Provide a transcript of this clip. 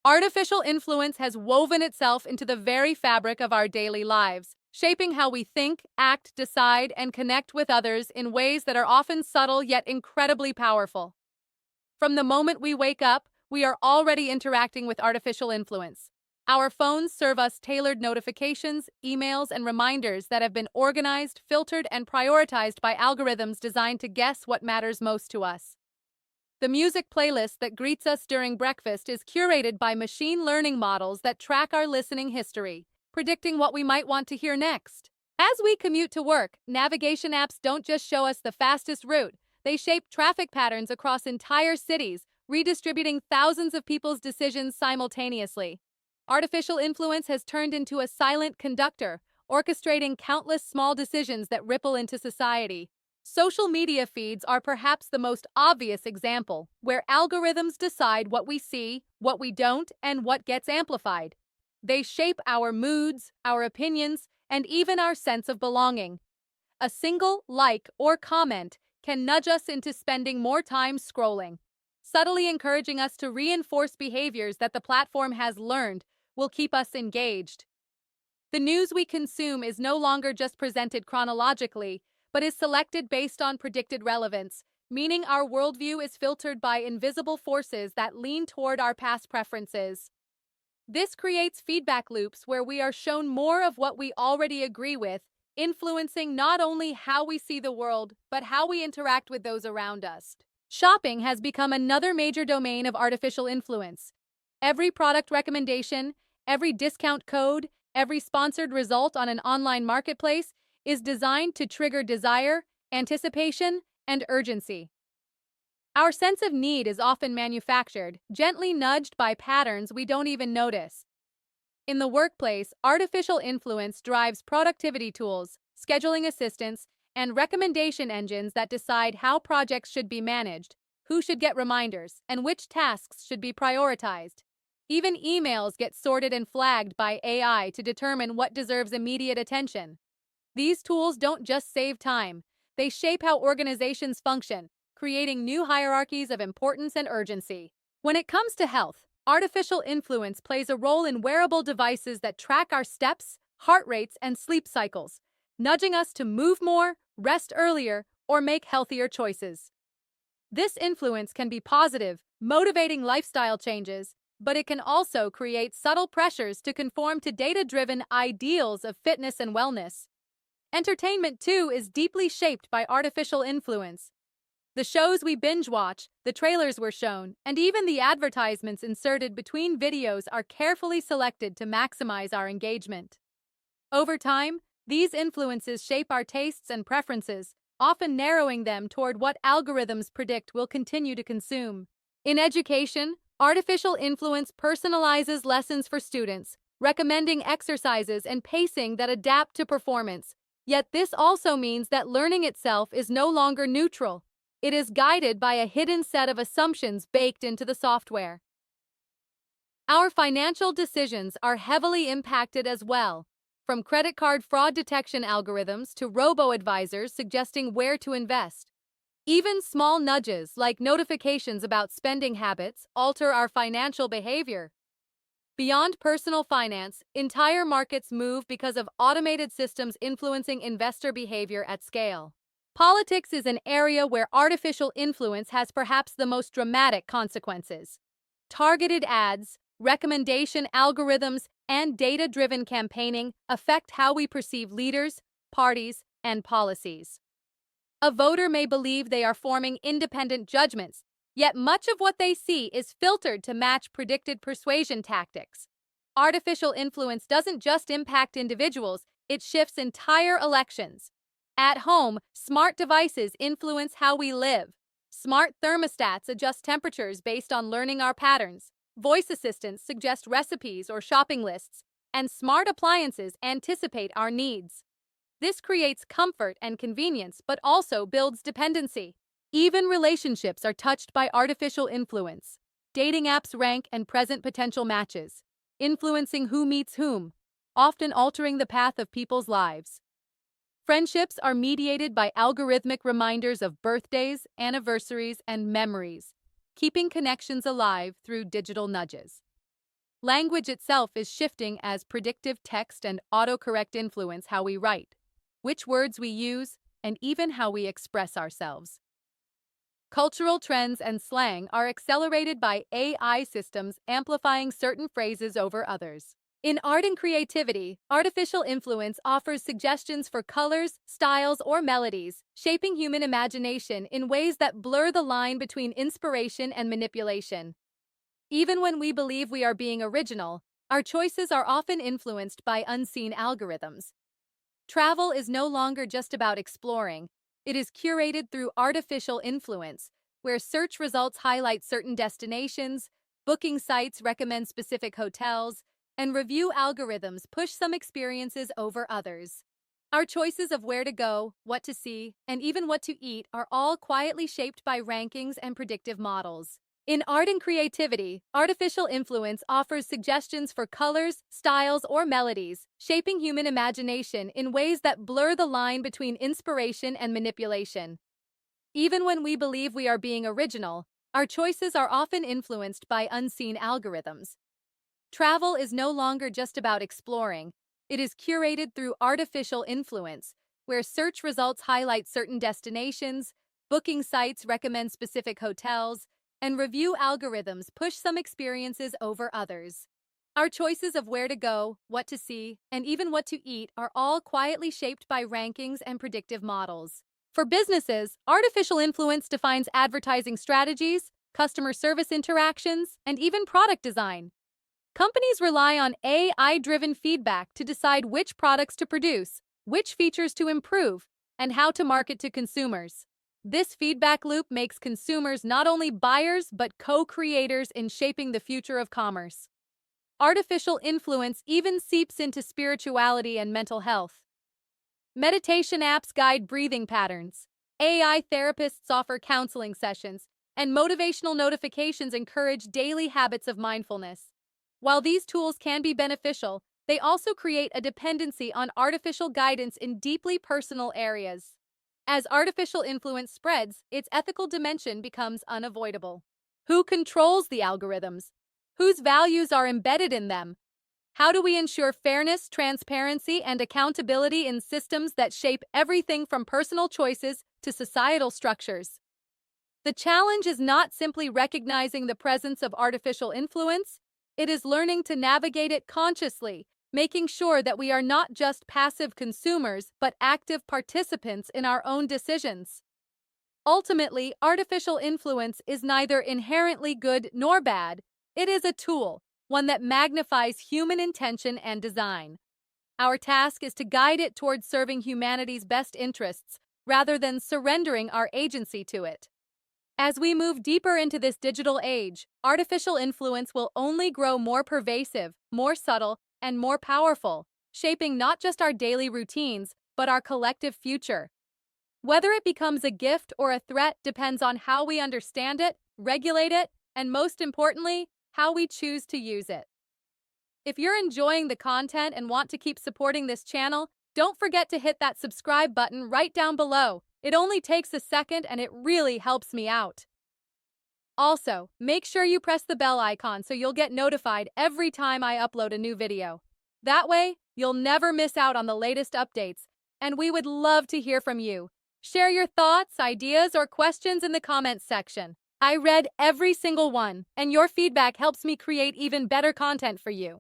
Artificial influence has woven itself into the very fabric of our daily lives, shaping how we think, act, decide, and connect with others in ways that are often subtle yet incredibly powerful. From the moment we wake up, we are already interacting with artificial influence. Our phones serve us tailored notifications, emails, and reminders that have been organized, filtered, and prioritized by algorithms designed to guess what matters most to us. The music playlist that greets us during breakfast is curated by machine learning models that track our listening history, predicting what we might want to hear next. As we commute to work, navigation apps don't just show us the fastest route, they shape traffic patterns across entire cities, redistributing thousands of people's decisions simultaneously. Artificial influence has turned into a silent conductor, orchestrating countless small decisions that ripple into society. Social media feeds are perhaps the most obvious example, where algorithms decide what we see, what we don't, and what gets amplified. They shape our moods, our opinions, and even our sense of belonging. A single like or comment can nudge us into spending more time scrolling, subtly encouraging us to reinforce behaviors that the platform has learned will keep us engaged. The news we consume is no longer just presented chronologically, but is selected based on predicted relevance, meaning our worldview is filtered by invisible forces that lean toward our past preferences. This creates feedback loops where we are shown more of what we already agree with, influencing not only how we see the world, but how we interact with those around us. Shopping has become another major domain of artificial influence. Every product recommendation, every discount code, every sponsored result on an online marketplace is designed to trigger desire, anticipation, and urgency. Our sense of need is often manufactured, gently nudged by patterns we don't even notice. In the workplace, artificial influence drives productivity tools, scheduling assistants, and recommendation engines that decide how projects should be managed, who should get reminders, and which tasks should be prioritized. Even emails get sorted and flagged by AI to determine what deserves immediate attention. These tools don't just save time, they shape how organizations function, creating new hierarchies of importance and urgency. When it comes to health, artificial influence plays a role in wearable devices that track our steps, heart rates, and sleep cycles, nudging us to move more, rest earlier, or make healthier choices. This influence can be positive, motivating lifestyle changes, but it can also create subtle pressures to conform to data-driven ideals of fitness and wellness. Entertainment, too, is deeply shaped by artificial influence. The shows we binge watch, the trailers we're shown, and even the advertisements inserted between videos are carefully selected to maximize our engagement. Over time, these influences shape our tastes and preferences, often narrowing them toward what algorithms predict we'll continue to consume. In education, artificial influence personalizes lessons for students, recommending exercises and pacing that adapt to performance. Yet this also means that learning itself is no longer neutral. It is guided by a hidden set of assumptions baked into the software. Our financial decisions are heavily impacted as well, from credit card fraud detection algorithms to robo-advisors suggesting where to invest. Even small nudges like notifications about spending habits alter our financial behavior. Beyond personal finance, entire markets move because of automated systems influencing investor behavior at scale. Politics is an area where artificial influence has perhaps the most dramatic consequences. Targeted ads, recommendation algorithms, and data-driven campaigning affect how we perceive leaders, parties, and policies. A voter may believe they are forming independent judgments, yet much of what they see is filtered to match predicted persuasion tactics. Artificial influence doesn't just impact individuals, it shifts entire elections. At home, smart devices influence how we live. Smart thermostats adjust temperatures based on learning our patterns. Voice assistants suggest recipes or shopping lists, and smart appliances anticipate our needs. This creates comfort and convenience, but also builds dependency. Even relationships are touched by artificial influence. Dating apps rank and present potential matches, influencing who meets whom, often altering the path of people's lives. Friendships are mediated by algorithmic reminders of birthdays, anniversaries, and memories, keeping connections alive through digital nudges. Language itself is shifting as predictive text and autocorrect influence how we write, which words we use, and even how we express ourselves. Cultural trends and slang are accelerated by AI systems amplifying certain phrases over others. In art and creativity, artificial influence offers suggestions for colors, styles, or melodies, shaping human imagination in ways that blur the line between inspiration and manipulation. Even when we believe we are being original, our choices are often influenced by unseen algorithms. Travel is no longer just about exploring, it is curated through artificial influence, where search results highlight certain destinations, booking sites recommend specific hotels, and review algorithms push some experiences over others. Our choices of where to go, what to see, and even what to eat are all quietly shaped by rankings and predictive models. In art and creativity, artificial influence offers suggestions for colors, styles, or melodies, shaping human imagination in ways that blur the line between inspiration and manipulation. Even when we believe we are being original, our choices are often influenced by unseen algorithms. Travel is no longer just about exploring, it is curated through artificial influence, where search results highlight certain destinations, booking sites recommend specific hotels, and review algorithms push some experiences over others. Our choices of where to go, what to see, and even what to eat are all quietly shaped by rankings and predictive models. For businesses, artificial influence defines advertising strategies, customer service interactions, and even product design. Companies rely on AI-driven feedback to decide which products to produce, which features to improve, and how to market to consumers. This feedback loop makes consumers not only buyers but co-creators in shaping the future of commerce. Artificial influence even seeps into spirituality and mental health. Meditation apps guide breathing patterns. AI therapists offer counseling sessions, and motivational notifications encourage daily habits of mindfulness. While these tools can be beneficial, they also create a dependency on artificial guidance in deeply personal areas. As artificial influence spreads, its ethical dimension becomes unavoidable. Who controls the algorithms? Whose values are embedded in them? How do we ensure fairness, transparency, and accountability in systems that shape everything from personal choices to societal structures? The challenge is not simply recognizing the presence of artificial influence, it is learning to navigate it consciously, making sure that we are not just passive consumers but active participants in our own decisions. Ultimately, artificial influence is neither inherently good nor bad. It is a tool, one that magnifies human intention and design. Our task is to guide it towards serving humanity's best interests rather than surrendering our agency to it. As we move deeper into this digital age, artificial influence will only grow more pervasive, more subtle, and more powerful, shaping not just our daily routines, but our collective future. Whether it becomes a gift or a threat depends on how we understand it, regulate it, and most importantly, how we choose to use it. If you're enjoying the content and want to keep supporting this channel, don't forget to hit that subscribe button right down below. It only takes a second and it really helps me out. Also, make sure you press the bell icon so you'll get notified every time I upload a new video. That way, you'll never miss out on the latest updates, and we would love to hear from you. Share your thoughts, ideas, or questions in the comments section. I read every single one, and your feedback helps me create even better content for you.